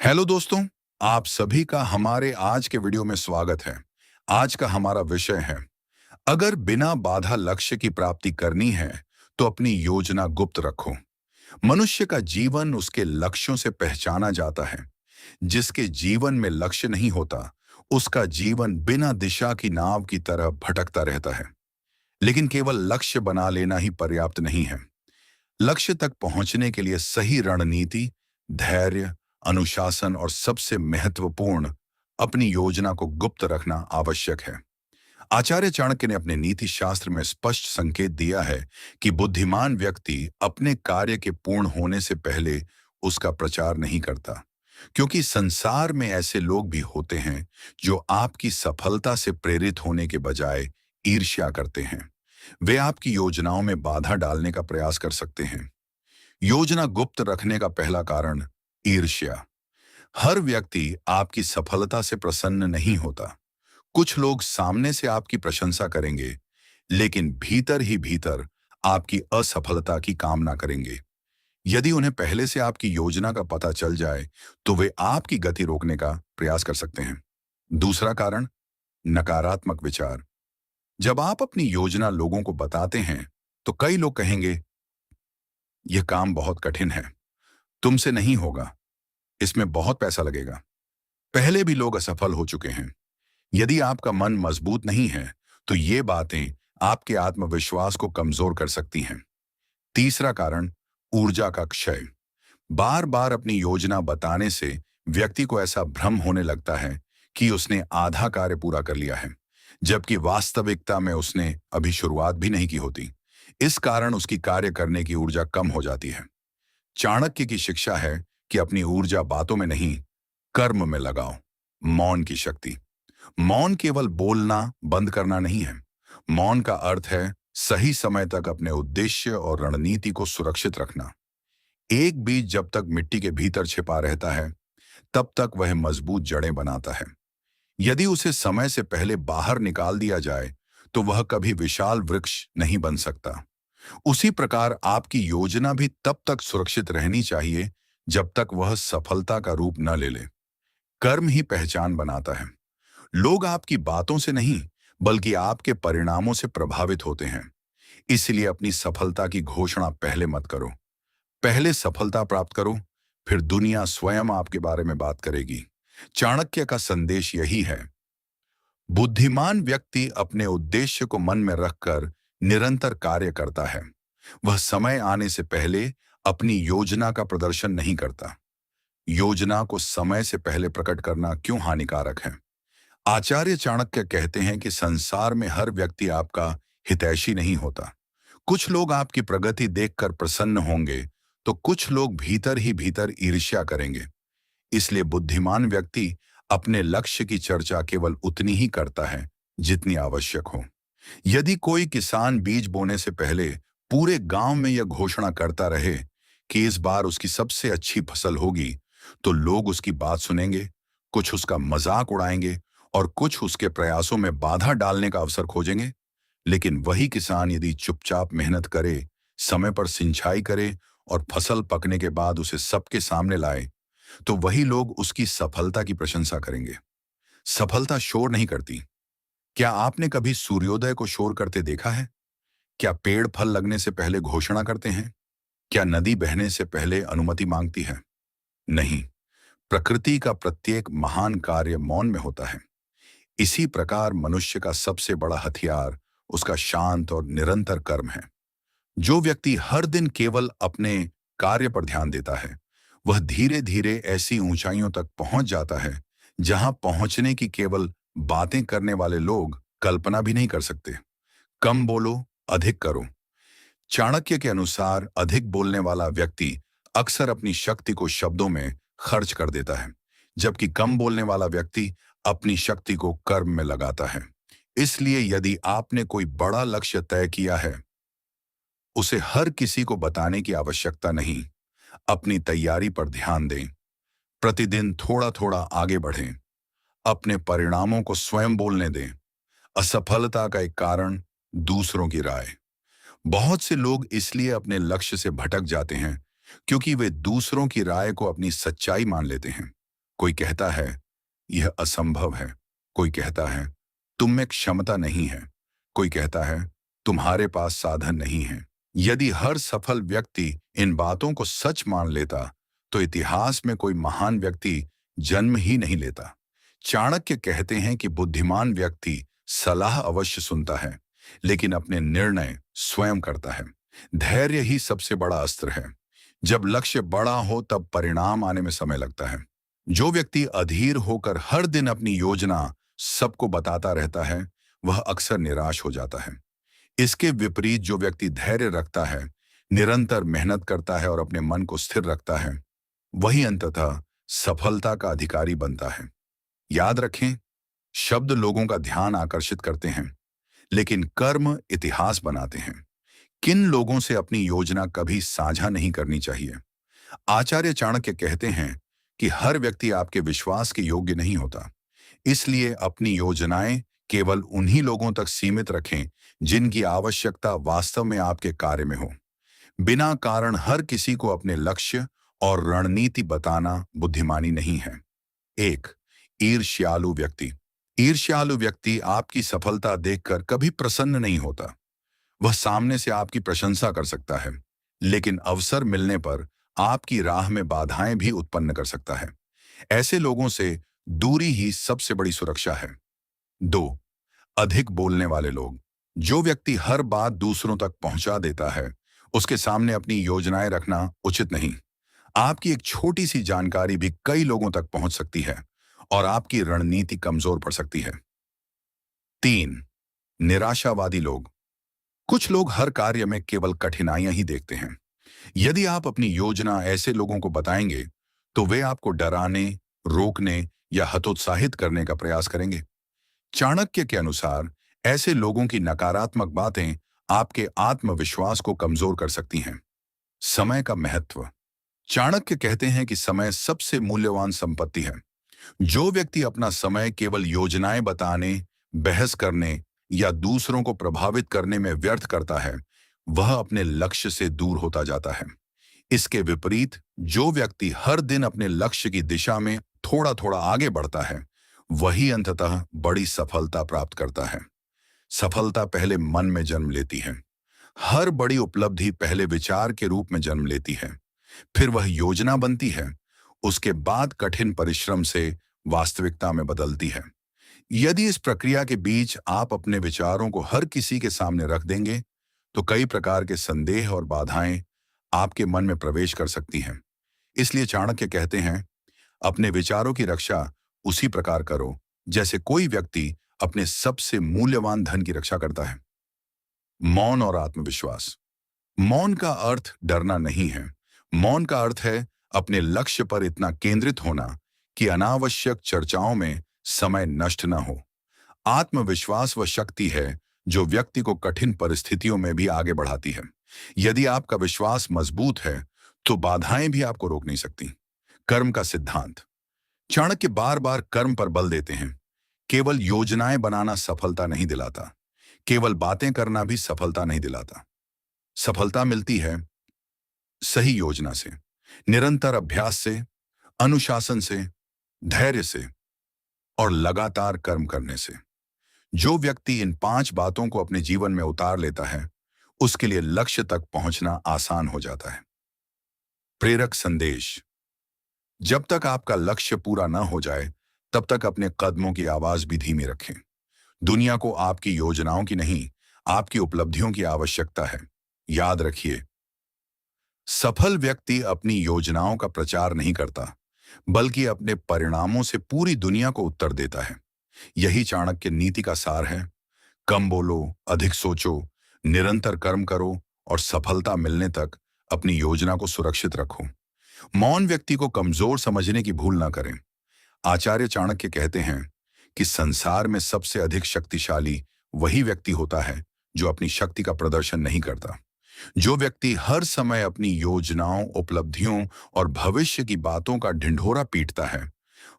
Hello दोस्तों, आप सभी का हमारे आज के वीडियो में स्वागत है। आज का हमारा विषय है, अगर बिना बाधा लक्ष्य की प्राप्ति करनी है तो अपनी योजना गुप्त रखो। मनुष्य का जीवन उसके लक्ष्यों से पहचाना जाता है। जिसके जीवन में लक्ष्य नहीं होता, उसका जीवन बिना दिशा की नाव की तरह भटकता रहता है। लेकिन केवल लक्ष्य बना लेना ही पर्याप्त नहीं है। लक्ष्य तक पहुंचने के लिए सही रणनीति, धैर्य, अनुशासन और सबसे महत्वपूर्ण, अपनी योजना को गुप्त रखना आवश्यक है। आचार्य चाणक्य ने अपने नीति शास्त्र में स्पष्ट संकेत दिया है कि बुद्धिमान व्यक्ति अपने कार्य के पूर्ण होने से पहले उसका प्रचार नहीं करता, क्योंकि संसार में ऐसे लोग भी होते हैं जो आपकी सफलता से प्रेरित होने के बजाय ईर्ष्या करते हैं। वे आपकी योजनाओं में बाधा डालने का प्रयास कर सकते हैं। योजना गुप्त रखने का पहला कारण, ईर्ष्या। हर व्यक्ति आपकी सफलता से प्रसन्न नहीं होता। कुछ लोग सामने से आपकी प्रशंसा करेंगे, लेकिन भीतर ही भीतर आपकी असफलता की कामना करेंगे। यदि उन्हें पहले से आपकी योजना का पता चल जाए, तो वे आपकी गति रोकने का प्रयास कर सकते हैं। दूसरा कारण, नकारात्मक विचार। जब आप अपनी योजना लोगों को बताते हैं, तो कई लोग कहेंगे, यह काम बहुत कठिन है, तुमसे नहीं होगा, इसमें बहुत पैसा लगेगा। पहले भी लोग असफल हो चुके हैं। यदि आपका मन मजबूत नहीं है, तो ये बातें आपके आत्मविश्वास को कमजोर कर सकती हैं। तीसरा कारण, ऊर्जा का क्षय। बार बार अपनी योजना बताने से व्यक्ति को ऐसा भ्रम होने लगता है कि उसने आधा कार्य पूरा कर लिया है, जबकि वास्तविकता में उसने अभी शुरुआत भी नहीं की होती। इस कारण उसकी कार्य करने की ऊर्जा कम हो जाती है। चाणक्य की शिक्षा है कि अपनी ऊर्जा बातों में नहीं, कर्म में लगाओ। मौन की शक्ति। मौन केवल बोलना बंद करना नहीं है। मौन का अर्थ है सही समय तक अपने उद्देश्य और रणनीति को सुरक्षित रखना। एक बीज जब तक मिट्टी के भीतर छिपा रहता है, तब तक वह मजबूत जड़ें बनाता है। यदि उसे समय से पहले बाहर निकाल दिया जाए, तो वह कभी विशाल वृक्ष नहीं बन सकता। उसी प्रकार आपकी योजना भी तब तक सुरक्षित रहनी चाहिए जब तक वह सफलता का रूप न ले ले। कर्म ही पहचान बनाता है। लोग आपकी बातों से नहीं, बल्कि आपके परिणामों से प्रभावित होते हैं। इसलिए अपनी सफलता की घोषणा पहले मत करो। पहले सफलता प्राप्त करो, फिर दुनिया स्वयं आपके बारे में बात करेगी। चाणक्य का संदेश यही है, बुद्धिमान व्यक्ति अपने उद्देश्य को मन में रखकर निरंतर कार्य करता है। वह समय आने से पहले अपनी योजना का प्रदर्शन नहीं करता। योजना को समय से पहले प्रकट करना क्यों हानिकारक है? आचार्य चाणक्य कहते हैं कि संसार में हर व्यक्ति आपका हितैषी नहीं होता। कुछ लोग आपकी प्रगति देखकर प्रसन्न होंगे, तो कुछ लोग भीतर ही भीतर ईर्ष्या करेंगे। इसलिए बुद्धिमान व्यक्ति अपने लक्ष्य की चर्चा केवल उतनी ही करता है जितनी आवश्यक हो। यदि कोई किसान बीज बोने से पहले पूरे गांव में यह घोषणा करता रहे कि इस बार उसकी सबसे अच्छी फसल होगी, तो लोग उसकी बात सुनेंगे, कुछ उसका मजाक उड़ाएंगे और कुछ उसके प्रयासों में बाधा डालने का अवसर खोजेंगे। लेकिन वही किसान यदि चुपचाप मेहनत करे, समय पर सिंचाई करे और फसल पकने के बाद उसे सबके सामने लाए, तो वही लोग उसकी सफलता की प्रशंसा करेंगे। सफलता शोर नहीं करती। क्या आपने कभी सूर्योदय को शोर करते देखा है? क्या पेड़ फल लगने से पहले घोषणा करते हैं? क्या नदी बहने से पहले अनुमति मांगती है? नहीं। प्रकृति का प्रत्येक महान कार्य मौन में होता है। इसी प्रकार मनुष्य का सबसे बड़ा हथियार उसका शांत और निरंतर कर्म है। जो व्यक्ति हर दिन केवल अपने कार्य पर ध्यान देता है, वह धीरे धीरे ऐसी ऊंचाइयों तक पहुंच जाता है जहां पहुंचने की केवल बातें करने वाले लोग कल्पना भी नहीं कर सकते। कम बोलो, अधिक करो। चाणक्य के अनुसार अधिक बोलने वाला व्यक्ति अक्सर अपनी शक्ति को शब्दों में खर्च कर देता है, जबकि कम बोलने वाला व्यक्ति अपनी शक्ति को कर्म में लगाता है। इसलिए यदि आपने कोई बड़ा लक्ष्य तय किया है, उसे हर किसी को बताने की आवश्यकता नहीं। अपनी तैयारी पर ध्यान दें, प्रतिदिन थोड़ा थोड़ा आगे बढ़ें, अपने परिणामों को स्वयं बोलने दें। असफलता का एक कारण, दूसरों की राय। बहुत से लोग इसलिए अपने लक्ष्य से भटक जाते हैं क्योंकि वे दूसरों की राय को अपनी सच्चाई मान लेते हैं। कोई कहता है यह असंभव है, कोई कहता है तुम में क्षमता नहीं है, कोई कहता है तुम्हारे पास साधन नहीं है। यदि हर सफल व्यक्ति इन बातों को सच मान लेता तो इतिहास में कोई महान व्यक्ति जन्म ही नहीं लेता। चाणक्य कहते हैं कि बुद्धिमान व्यक्ति सलाह अवश्य सुनता है, लेकिन अपने निर्णय स्वयं करता है। धैर्य ही सबसे बड़ा अस्त्र है। जब लक्ष्य बड़ा हो तब परिणाम आने में समय लगता है। जो व्यक्ति अधीर होकर हर दिन अपनी योजना सबको बताता रहता है, वह अक्सर निराश हो जाता है। इसके विपरीत जो व्यक्ति धैर्य रखता है, निरंतर मेहनत करता है और अपने मन को स्थिर रखता है, वही अंततः सफलता का अधिकारी बनता है। याद रखें, शब्द लोगों का ध्यान आकर्षित करते हैं, लेकिन कर्म इतिहास बनाते हैं। किन लोगों से अपनी योजना कभी साझा नहीं करनी चाहिए? आचार्य चाणक्य कहते हैं कि हर व्यक्ति आपके विश्वास के योग्य नहीं होता, इसलिए अपनी योजनाएं केवल उन्हीं लोगों तक सीमित रखें जिनकी आवश्यकता वास्तव में आपके कार्य में हो। बिना कारण हर किसी को अपने लक्ष्य और रणनीति बताना बुद्धिमानी नहीं है। 1. ईर्ष्यालु व्यक्ति। ईर्ष्यालु व्यक्ति आपकी सफलता देखकर कभी प्रसन्न नहीं होता। वह सामने से आपकी प्रशंसा कर सकता है, लेकिन अवसर मिलने पर आपकी राह में बाधाएं भी उत्पन्न कर सकता है। ऐसे लोगों से दूरी ही सबसे बड़ी सुरक्षा है। 2. अधिक बोलने वाले लोग। जो व्यक्ति हर बात दूसरों तक पहुंचा देता है, उसके सामने अपनी योजनाएं रखना उचित नहीं। आपकी एक छोटी सी जानकारी भी कई लोगों तक पहुंच सकती है और आपकी रणनीति कमजोर पड़ सकती है। 3. निराशावादी लोग। कुछ लोग हर कार्य में केवल कठिनाइयां ही देखते हैं। यदि आप अपनी योजना ऐसे लोगों को बताएंगे, तो वे आपको डराने, रोकने या हतोत्साहित करने का प्रयास करेंगे। चाणक्य के अनुसार ऐसे लोगों की नकारात्मक बातें आपके आत्मविश्वास को कमजोर कर सकती हैं। समय का महत्व। चाणक्य कहते हैं कि समय सबसे मूल्यवान संपत्ति है। जो व्यक्ति अपना समय केवल योजनाएं बताने, बहस करने या दूसरों को प्रभावित करने में व्यर्थ करता है, वह अपने लक्ष्य से दूर होता जाता है। इसके विपरीत जो व्यक्ति हर दिन अपने लक्ष्य की दिशा में थोड़ा थोड़ा आगे बढ़ता है, वही अंततः बड़ी सफलता प्राप्त करता है। सफलता पहले मन में जन्म लेती है। हर बड़ी उपलब्धि पहले विचार के रूप में जन्म लेती है, फिर वह योजना बनती है, उसके बाद कठिन परिश्रम से वास्तविकता में बदलती है। यदि इस प्रक्रिया के बीच आप अपने विचारों को हर किसी के सामने रख देंगे, तो कई प्रकार के संदेह और बाधाएं आपके मन में प्रवेश कर सकती हैं। इसलिए चाणक्य कहते हैं, अपने विचारों की रक्षा उसी प्रकार करो जैसे कोई व्यक्ति अपने सबसे मूल्यवान धन की रक्षा करता है। मौन और आत्मविश्वास। मौन का अर्थ डरना नहीं है। मौन का अर्थ है अपने लक्ष्य पर इतना केंद्रित होना कि अनावश्यक चर्चाओं में समय नष्ट न हो। आत्मविश्वास वह शक्ति है जो व्यक्ति को कठिन परिस्थितियों में भी आगे बढ़ाती है। यदि आपका विश्वास मजबूत है, तो बाधाएं भी आपको रोक नहीं सकती। कर्म का सिद्धांत। चाणक्य बार बार कर्म पर बल देते हैं। केवल योजनाएं बनाना सफलता नहीं दिलाता, केवल बातें करना भी सफलता नहीं दिलाता। सफलता मिलती है सही योजना से, निरंतर अभ्यास से, अनुशासन से, धैर्य से और लगातार कर्म करने से। जो व्यक्ति इन 5 बातों को अपने जीवन में उतार लेता है, उसके लिए लक्ष्य तक पहुंचना आसान हो जाता है। प्रेरक संदेश। जब तक आपका लक्ष्य पूरा न हो जाए, तब तक अपने कदमों की आवाज भी धीमी रखें। दुनिया को आपकी योजनाओं की नहीं, आपकी उपलब्धियों की आवश्यकता है। याद रखिए, सफल व्यक्ति अपनी योजनाओं का प्रचार नहीं करता, बल्कि अपने परिणामों से पूरी दुनिया को उत्तर देता है। यही चाणक्य नीति का सार है। कम बोलो, अधिक सोचो, निरंतर कर्म करो और सफलता मिलने तक अपनी योजना को सुरक्षित रखो। मौन व्यक्ति को कमजोर समझने की भूल ना करें। आचार्य चाणक्य कहते हैं कि संसार में सबसे अधिक शक्तिशाली वही व्यक्ति होता है जो अपनी शक्ति का प्रदर्शन नहीं करता। जो व्यक्ति हर समय अपनी योजनाओं, उपलब्धियों और भविष्य की बातों का ढिंढोरा पीटता है,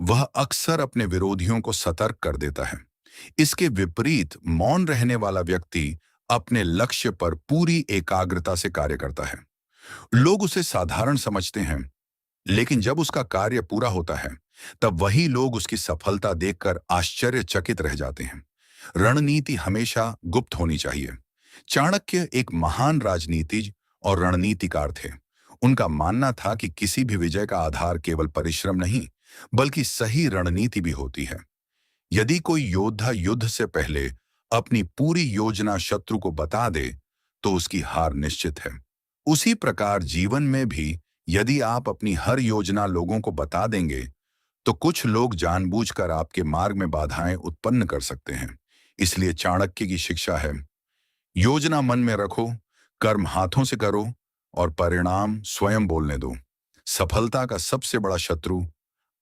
वह अक्सर अपने विरोधियों को सतर्क कर देता है। इसके विपरीत मौन रहने वाला व्यक्ति अपने लक्ष्य पर पूरी एकाग्रता से कार्य करता है। लोग उसे साधारण समझते हैं, लेकिन जब उसका कार्य पूरा होता है, तब वही लोग उसकी सफलता देखकर आश्चर्यचकित रह जाते हैं। रणनीति हमेशा गुप्त होनी चाहिए। चाणक्य एक महान राजनीतिज्ञ और रणनीतिकार थे। उनका मानना था कि किसी भी विजय का आधार केवल परिश्रम नहीं, बल्कि सही रणनीति भी होती है। यदि कोई योद्धा युद्ध से पहले अपनी पूरी योजना शत्रु को बता दे, तो उसकी हार निश्चित है। उसी प्रकार जीवन में भी यदि आप अपनी हर योजना लोगों को बता देंगे, तो कुछ लोग जानबूझकर आपके मार्ग में बाधाएं उत्पन्न कर सकते हैं। इसलिए चाणक्य की शिक्षा है, योजना मन में रखो, कर्म हाथों से करो और परिणाम स्वयं बोलने दो। सफलता का सबसे बड़ा शत्रु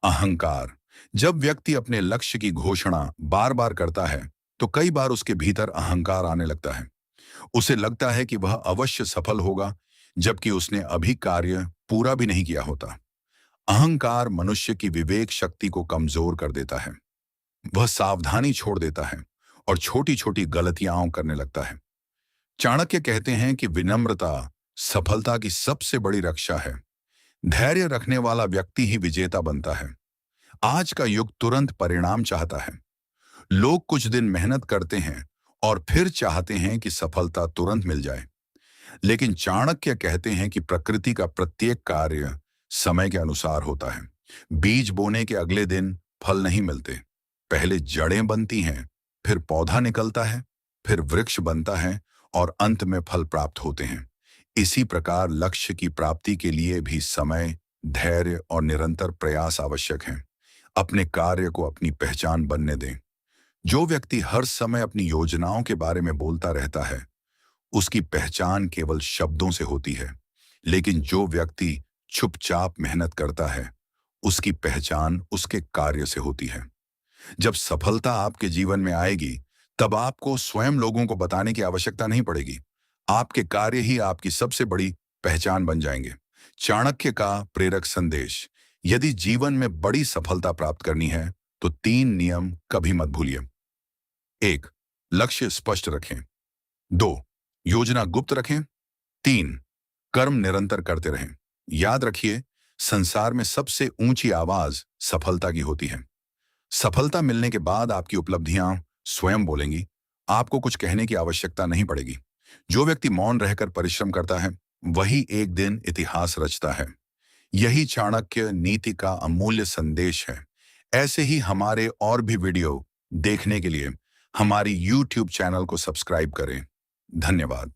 अहंकार। जब व्यक्ति अपने लक्ष्य की घोषणा बार बार करता है, तो कई बार उसके भीतर अहंकार आने लगता है। उसे लगता है कि वह अवश्य सफल होगा, जबकि उसने अभी कार्य पूरा भी नहीं किया होता। अहंकार मनुष्य की विवेक शक्ति को कमजोर कर देता है। वह सावधानी छोड़ देता है और छोटी छोटी गलतियां करने लगता है। चाणक्य कहते हैं कि विनम्रता सफलता की सबसे बड़ी रक्षा है। धैर्य रखने वाला व्यक्ति ही विजेता बनता है। आज का युग तुरंत परिणाम चाहता है। लोग कुछ दिन मेहनत करते हैं और फिर चाहते हैं कि सफलता तुरंत मिल जाए। लेकिन चाणक्य कहते हैं कि प्रकृति का प्रत्येक कार्य समय के अनुसार होता है। बीज बोने के अगले दिन फल नहीं मिलते। पहले जड़ें बनती हैं, फिर पौधा निकलता है, फिर वृक्ष बनता है और अंत में फल प्राप्त होते हैं। इसी प्रकार लक्ष्य की प्राप्ति के लिए भी समय, धैर्य और निरंतर प्रयास आवश्यक हैं। अपने कार्य को अपनी पहचान बनने दें। जो व्यक्ति हर समय अपनी योजनाओं के बारे में बोलता रहता है, उसकी पहचान केवल शब्दों से होती है। लेकिन जो व्यक्ति चुपचाप मेहनत करता है, उसकी पहचान उसके कार्य से होती है। जब सफलता आपके जीवन में आएगी, तब आपको स्वयं लोगों को बताने की आवश्यकता नहीं पड़ेगी। आपके कार्य ही आपकी सबसे बड़ी पहचान बन जाएंगे। चाणक्य का प्रेरक संदेश। यदि जीवन में बड़ी सफलता प्राप्त करनी है, तो 3 नियम कभी मत भूलिए। 1. लक्ष्य स्पष्ट रखें। 2. योजना गुप्त रखें। 3. कर्म निरंतर करते रहें। याद रखिए, संसार में सबसे ऊंची आवाज सफलता की होती है। सफलता मिलने के बाद आपकी उपलब्धियां स्वयं बोलेंगी। आपको कुछ कहने की आवश्यकता नहीं पड़ेगी। जो व्यक्ति मौन रहकर परिश्रम करता है, वही एक दिन इतिहास रचता है। यही चाणक्य नीति का अमूल्य संदेश है। ऐसे ही हमारे और भी वीडियो देखने के लिए हमारी YouTube चैनल को सब्सक्राइब करें। धन्यवाद।